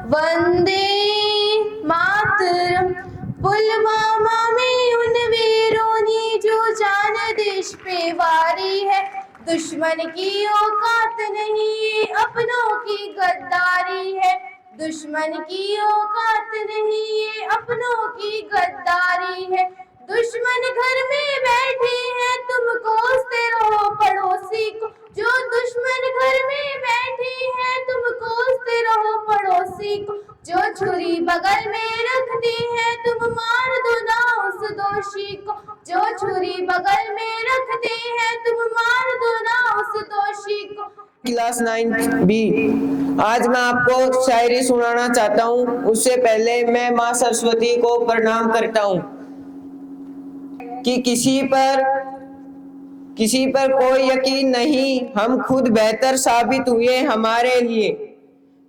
वंदे मातरम। पुलवामा में उन वीरों ने जो जान देश पे वारी है, दुश्मन की औकात नहीं ये अपनों की गद्दारी है, दुश्मन की औकात नहीं ये अपनों की गद्दारी है। दुश्मन घर में बैठे हैं तुम कोसते रहो पड़ोसी को, जो दुश्मन घर में बैठे हैं तुम कोसते रहो पड़ोसी को, जो छुरी बगल में रखती है तुम मार दो ना उस दोषी को, जो छुरी बगल में रखते हैं तुम मार दो ना उस दोषी को। Class 9 B. आज मैं आपको शायरी सुनाना चाहता हूँ। उससे पहले मैं माँ सरस्वती को प्रणाम करता हूँ कि किसी पर कोई यकीन नहीं, हम खुद बेहतर साबित हुए हमारे लिए।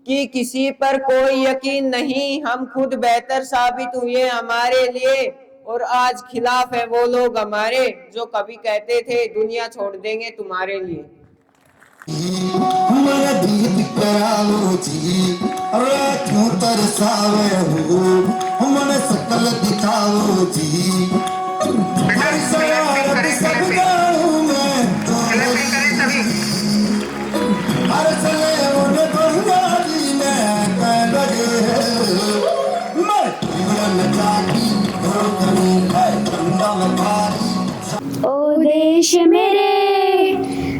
कि किसी पर कोई यकीन नहीं, हम खुद बेहतर साबित हुए हमारे लिए। और आज खिलाफ है वो लोग हमारे, जो कभी कहते थे दुनिया छोड़ देंगे तुम्हारे लिए। हमारा दीद करावो जी, क्यों तरसावे हो, हमारे सकल दिखावो जी। हर शरारत सब गाँव में हर चले उन्हें बंगाली में कह लगे मैं जीवन जाती हो कमी है चंदन भारी। ओ देश मेरे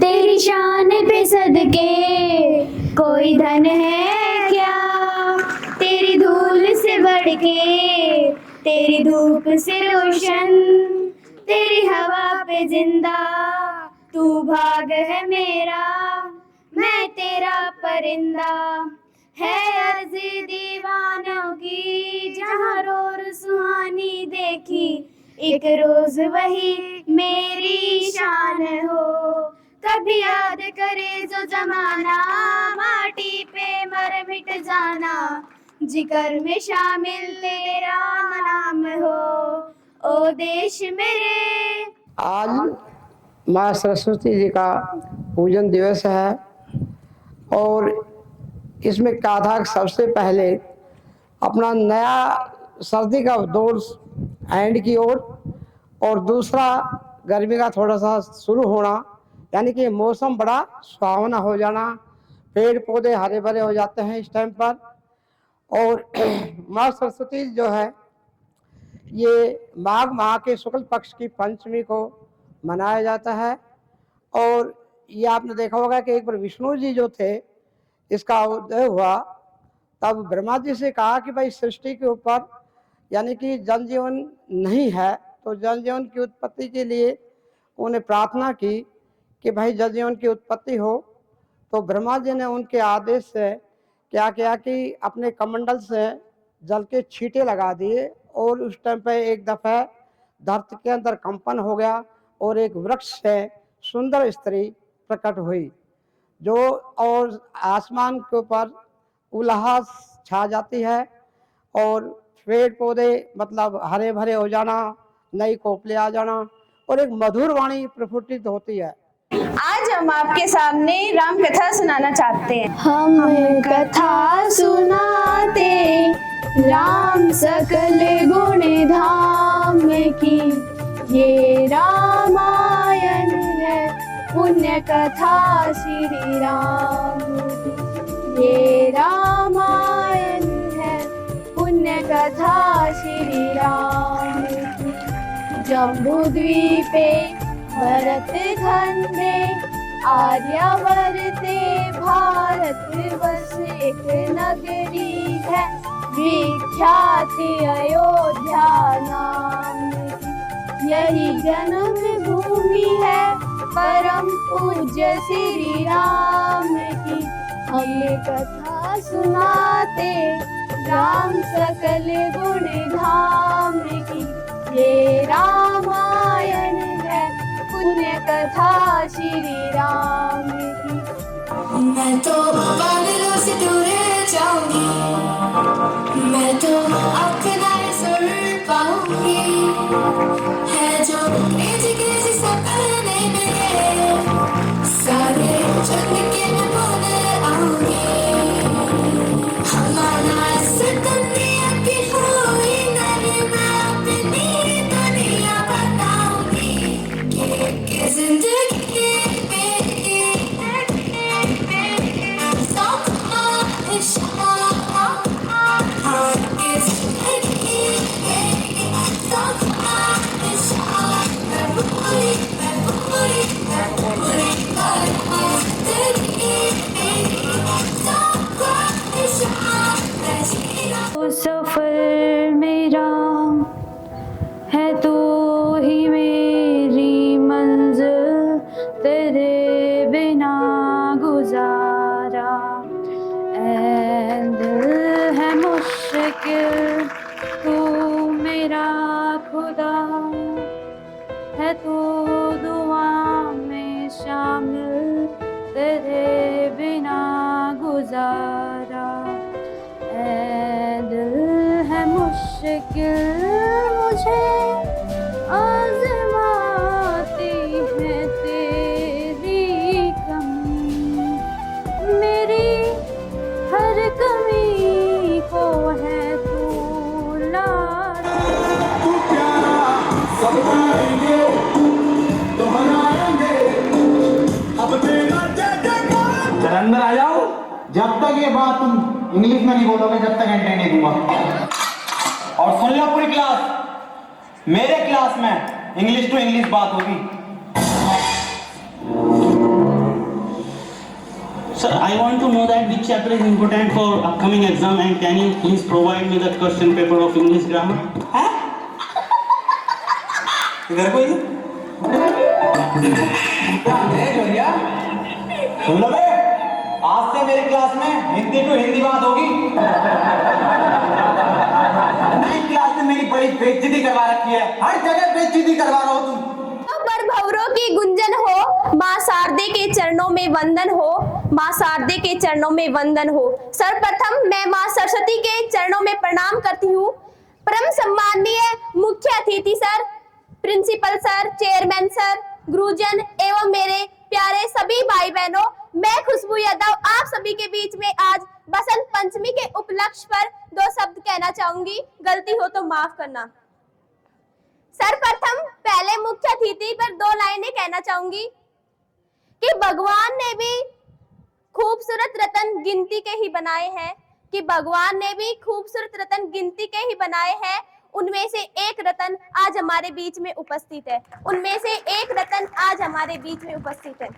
तेरी शान पे सदके, कोई धन है क्या तेरी धूल से बढ़ के, तेरी धूप से रोशन तेरी हवा पे जिंदा, तू भाग है मेरा मैं तेरा परिंदा। है अर्ज़ी दीवानों की जहाँ रोर सुहानी देखी, एक रोज वही मेरी शान हो। कभी याद करे जो जमाना, माटी पे मर मिट जाना, जिक्र में शामिल तेरा नाम हो। ओ देश मेरे। आज माँ सरस्वती जी का पूजन दिवस है और इसमें कहा था कि सबसे पहले अपना नया सर्दी का दौर एंड की ओर और दूसरा गर्मी का थोड़ा सा शुरू होना, यानी कि मौसम बड़ा सुहावना हो जाना, पेड़ पौधे हरे भरे हो जाते हैं इस टाइम पर। और माँ सरस्वती जो है ये माघ माह के शुक्ल पक्ष की पंचमी को मनाया जाता है। और ये आपने देखा होगा कि एक बार विष्णु जी जो थे, इसका उदय हुआ तब ब्रह्मा जी से कहा कि भाई सृष्टि के ऊपर यानी कि जन जीवन नहीं है, तो जन जीवन की उत्पत्ति के लिए उन्हें प्रार्थना की कि भाई जल जीवन की उत्पत्ति हो। तो ब्रह्मा जी ने उनके आदेश से क्या किया कि अपने कमंडल से जल के छींटे लगा दिए और उस टाइम पे एक दफा धरती के अंदर कंपन हो गया और एक वृक्ष से सुंदर स्त्री प्रकट हुई जो, और आसमान के ऊपर उल्लास छा जाती है और पेड़ पौधे मतलब हरे भरे हो जाना, नई कोपले आ जाना और एक मधुर वाणी प्रफुल्लित होती है। आज हम आपके सामने राम कथा सुनाना चाहते हैं। हम कथा सुनाते राम सकल गुण धाम की, ये रामायण है पुण्य कथा श्री राम की, ये रामायण है पुण्य कथा श्री राम की। जम्बूद्वीपे भरत खंडे आर्यावर्ते भारत वर्ष एक नगरी है, विख्यात अयोध्या नाम की। यही जन्म भूमि है परम पूज्य श्री राम की। हम कथा सुनाते राम सकल गुण धाम की, ये रामायण है पुण्य कथा श्री राम की। मैं तो बादलों से दूर जाऊंगी, मैं तो अपना सुर पाऊंगी, है जो क्रेजी सपने मेरे सारे चुन के मैं बोल आऊंगी। हमारा सफर मेरा है तू ही मेरी मंजिल, तेरे बिना गुजारा ऐ दिल है मुश्किल, तू मेरा खुदा है, तू दुआ में शामिल, तेरे बिना गुजारा ऐ दिल है मुश्किल, मुझे आज़माती है तेरी कमी, मेरी हर कमी को है तू लाना। तू प्यारा सब पाएंगे, दोहराएंगे अब तेरा जय-जयकार। जरा अंदर आ जाओ। जब तक ये बात तुम इंग्लिश में नहीं बोलोगे जब तक एंट्री नहीं दूंगा। और सुन लो पूरी क्लास, मेरे क्लास में इंग्लिश टू इंग्लिश बात होगी। Sir, I want to know that which chapter is important for upcoming exam, and can you please provide me the question paper of English grammar? इधर कोई सुन लो बे, आज से मेरी क्लास में हिंदी टू हिंदी बात होगी। नई क्लास में मेरी बड़ी बेइज्जती करवा रखी है, हर जगह बेइज्जती करवा रहा हो तुम। पर भंवरों की गुंजन हो, माँ शारदे के चरणों में वंदन हो, माँ शारदे के चरणों में वंदन हो। सर्वप्रथम मैं माँ सरस्वती के चरणों में प्रणाम करती हूँ। परम सम्माननीय मुख्य अतिथि sir, principal sir, chairman sir, गुरुजन एवं मेरे प्यारे सभी भाई बहनों, मैं खुशबू यादव आप सभी के बीच में आज बसंत पंचमी के उपलक्ष्य पर 2 शब्द कहना चाहूंगी, गलती हो तो माफ करना। सर्वप्रथम पहले मुख्य अतिथि पर 2 लाइनें कहना चाहूंगी कि भगवान ने भी खूबसूरत रतन गिनती के ही बनाए हैं, कि भगवान ने भी खूबसूरत रतन गिनती के ही बनाए हैं। उनमें से एक रतन आज हमारे बीच में उपस्थित है, उनमें से एक रतन आज हमारे बीच में उपस्थित है।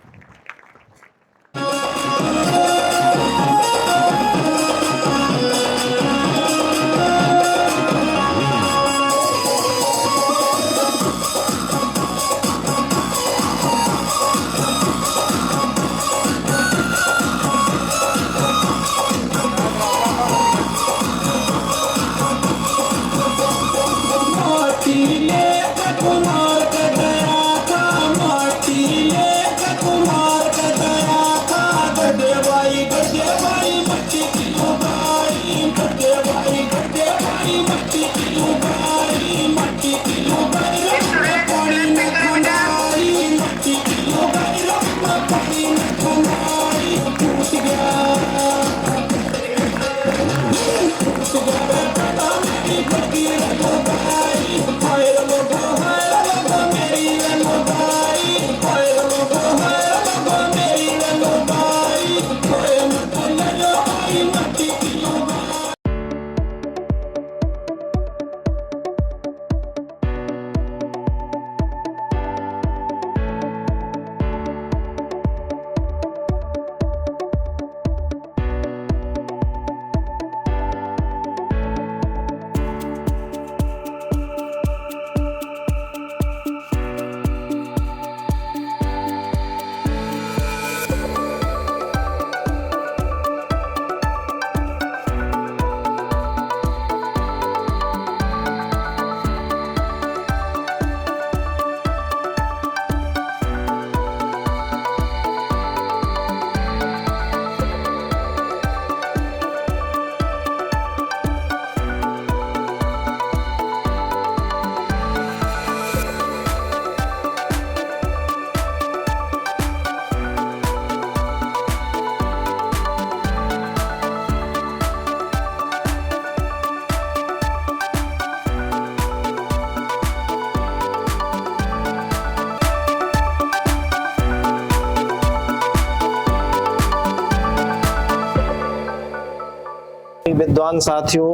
विद्वान साथियों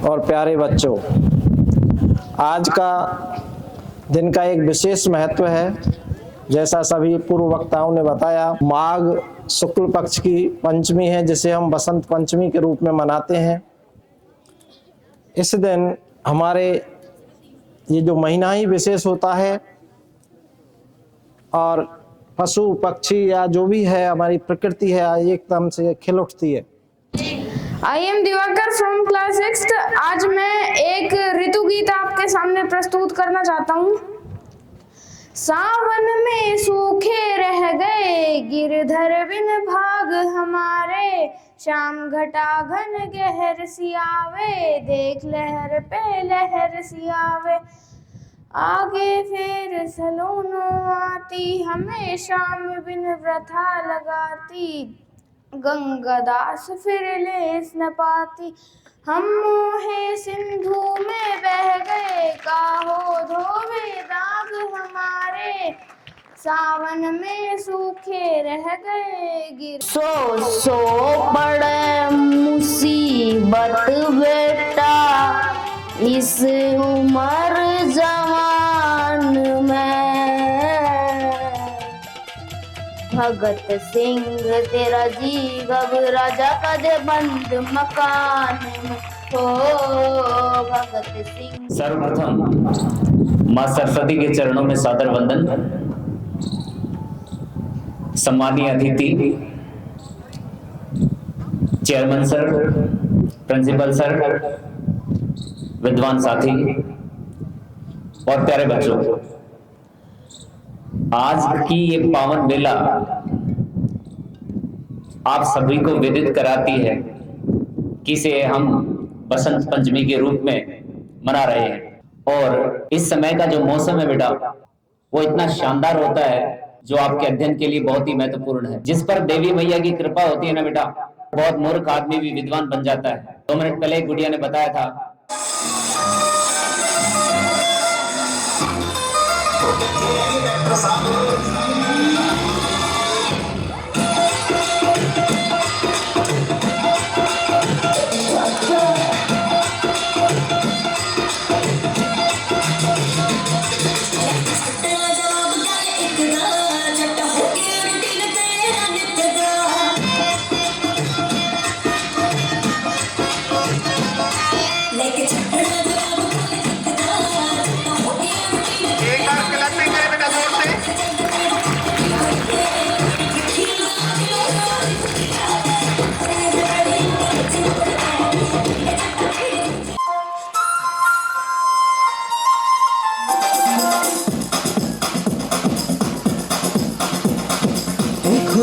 और प्यारे बच्चों, आज का दिन का एक विशेष महत्व है। जैसा सभी पूर्व वक्ताओं ने बताया, माघ शुक्ल पक्ष की पंचमी है, जिसे हम बसंत पंचमी के रूप में मनाते हैं। इस दिन हमारे ये जो महीना ही विशेष होता है और पशु पक्षी या जो भी है हमारी प्रकृति है एकदम से खिल उठती है। I am Diwakar from class 6। आज मैं एक ऋतु गीत आपके सामने प्रस्तुत करना चाहता हूँ। सावन में सूखे रह गए गिरधर बिन भाग हमारे, शाम घटा घन गहर सियावे, देख लहर पे लहर सियावे। आगे फिर सलोनो आती हमें, शाम बिन व्रथा लगाती, गंगादास फिर लेस न पाती। हम मोहे सिंधु में बह गए, काहो धोवे दाग हमारे, सावन में सूखे रह गए गिर। सो पड़े मुसीबत बेटा इस उम्र जवान में, भगत सिंह तेरा जी घबराजा कदे बंद मकान में हो, भगत सिंह। सर्वप्रथम माँ सरस्वती के चरणों में सादर वंदन। सम्मानीय अतिथि, चेयरमैन सर, प्रिंसिपल सर, विद्वान साथी और प्यारे बच्चों, आज की ये पावन मेला आप सभी को विदित कराती है कि इसे हम बसंत पंचमी के रूप में मना रहे हैं। और इस समय का जो मौसम है बेटा वो इतना शानदार होता है जो आपके अध्ययन के लिए बहुत ही महत्वपूर्ण है। जिस पर देवी मैया की कृपा होती है ना बेटा, बहुत मूर्ख आदमी भी विद्वान बन जाता है। 2 मिनट पहले गुड़िया ने बताया था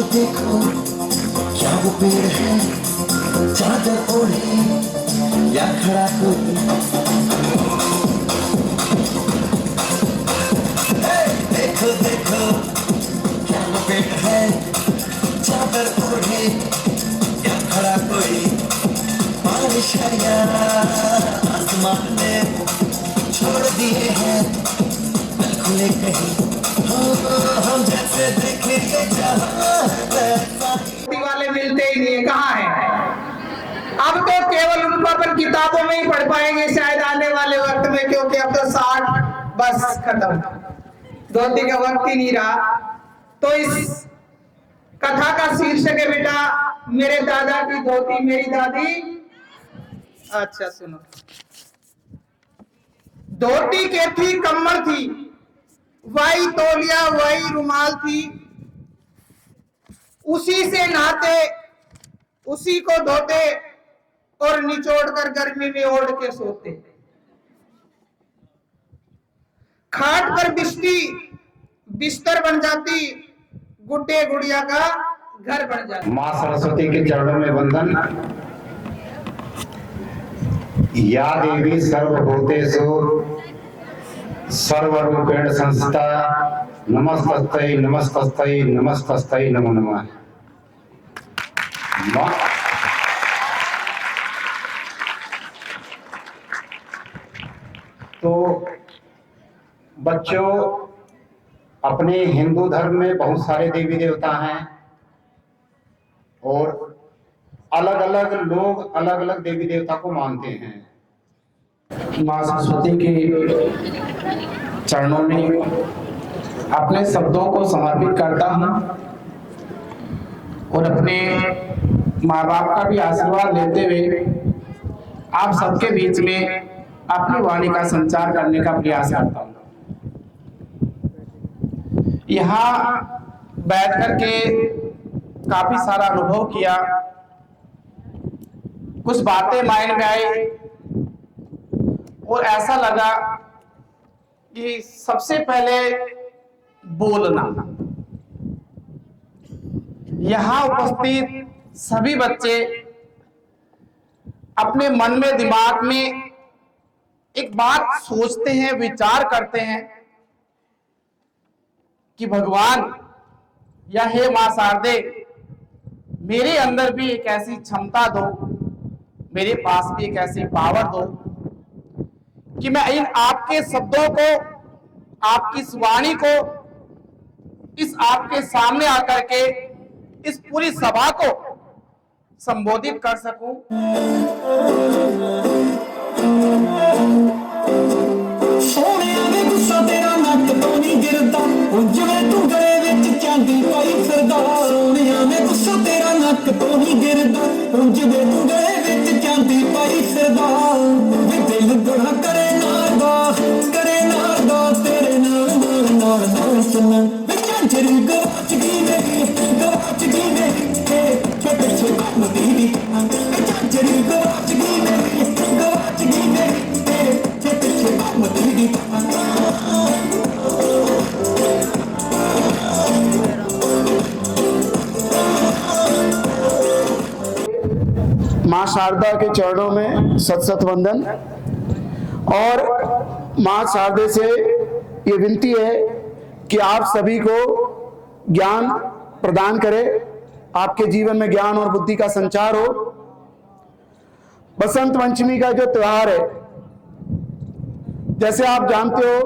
देखो क्या वो पेड़ है, चादर ओढ़े या खड़ा कोई। देखो देखो क्या वो पेड़ है, चादर ओढ़े या खड़ा कोई। बारिश हरिया आसमान में छोड़ दिए हैं, दिल खुले कहीं हम जैसे देखेंगे वाले मिलते ही नहीं है, कहाँ है? अब तो केवल उनको अपन किताबों में ही पढ़ पाएंगे शायद आने वाले वक्त में, क्योंकि अब तो 60 बस खत्म, धोती का वक्त ही नहीं रहा। तो इस कथा का शीर्षक है बेटा मेरे दादा की धोती मेरी दादी। अच्छा सुनो, धोती के थी कमर थी, वही तौलिया वही रुमाल थी, उसी से नहाते उसी को धोते और निचोड़ कर गर्मी में ओढ़ के सोते। खाट पर बिस्ती बिस्तर बन जाती, गुड्डे गुड़िया का घर बन जाता। माँ सरस्वती के चरणों में वंदन। या देवी सर्वभूतेषु सर्वरूपेण संस्थिता, नमस्तस्यै नमस्तस्यै नमस्तस्यै नमो नमः। तो बच्चों, अपने हिंदू धर्म में बहुत सारे देवी देवता हैं और अलग अलग लोग अलग अलग देवी देवता को मानते हैं। माँ सरस्वती के चरणों में अपने शब्दों को समर्पित करता हूँ और अपने माँ बाप का भी आशीर्वाद लेते हुए आप सबके बीच में अपनी वाणी का संचार करने का प्रयास करता हूं। यहाँ बैठ करके काफी सारा अनुभव किया, कुछ बातें माइंड में आई और ऐसा लगा कि सबसे पहले बोलना। यहाँ उपस्थित सभी बच्चे अपने मन में, दिमाग में एक बात सोचते हैं, विचार करते हैं कि भगवान या हे मां शारदे, मेरे अंदर भी एक ऐसी क्षमता दो, मेरे पास भी एक ऐसी पावर दो कि मैं इन आपके शब्दों को, आपकी इस वाणी को, इस आपके सामने आकर के इस पूरी सभा को संबोधित कर सकूं। सोनिया में गुस्सा तेरा नक तो नहीं गिरदा, जिवें तू गले विच चांदी पाई फिरदा। सोनिया में गुस्सा तेरा नक तो नहीं गिरदा, जिवें तू गले विच चांदी पाई फिरदा। वे दिल बड़ा करे नारदा तेरे नाल सुना। वे झांझरी गवाच गई मेरी छोटे से काम दीदी। झांझरी गवाच गई मेरी छोटे से काम दीदी। माँ शारदा के चरणों में सत सत वंदन। और माँ शारदे से ये विनती है कि आप सभी को ज्ञान प्रदान करें, आपके जीवन में ज्ञान और बुद्धि का संचार हो। बसंत पंचमी का जो त्योहार है, जैसे आप जानते हो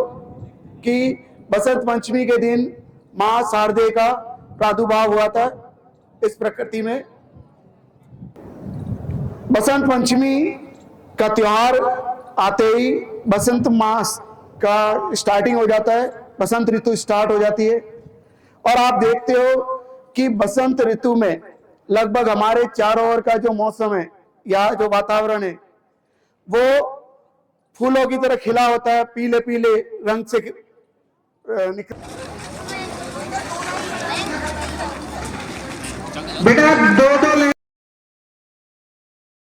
कि बसंत पंचमी के दिन माँ शारदे का प्रादुर्भाव हुआ था इस प्रकृति में। बसंत पंचमी का त्योहार आते ही बसंत मास का स्टार्टिंग हो जाता है, बसंत ऋतु स्टार्ट हो जाती है। और आप देखते हो कि बसंत ऋतु में लगभग हमारे चारों ओर का जो मौसम है या जो वातावरण है वो फूलों की तरह खिला होता है, पीले पीले रंग से बेटा दो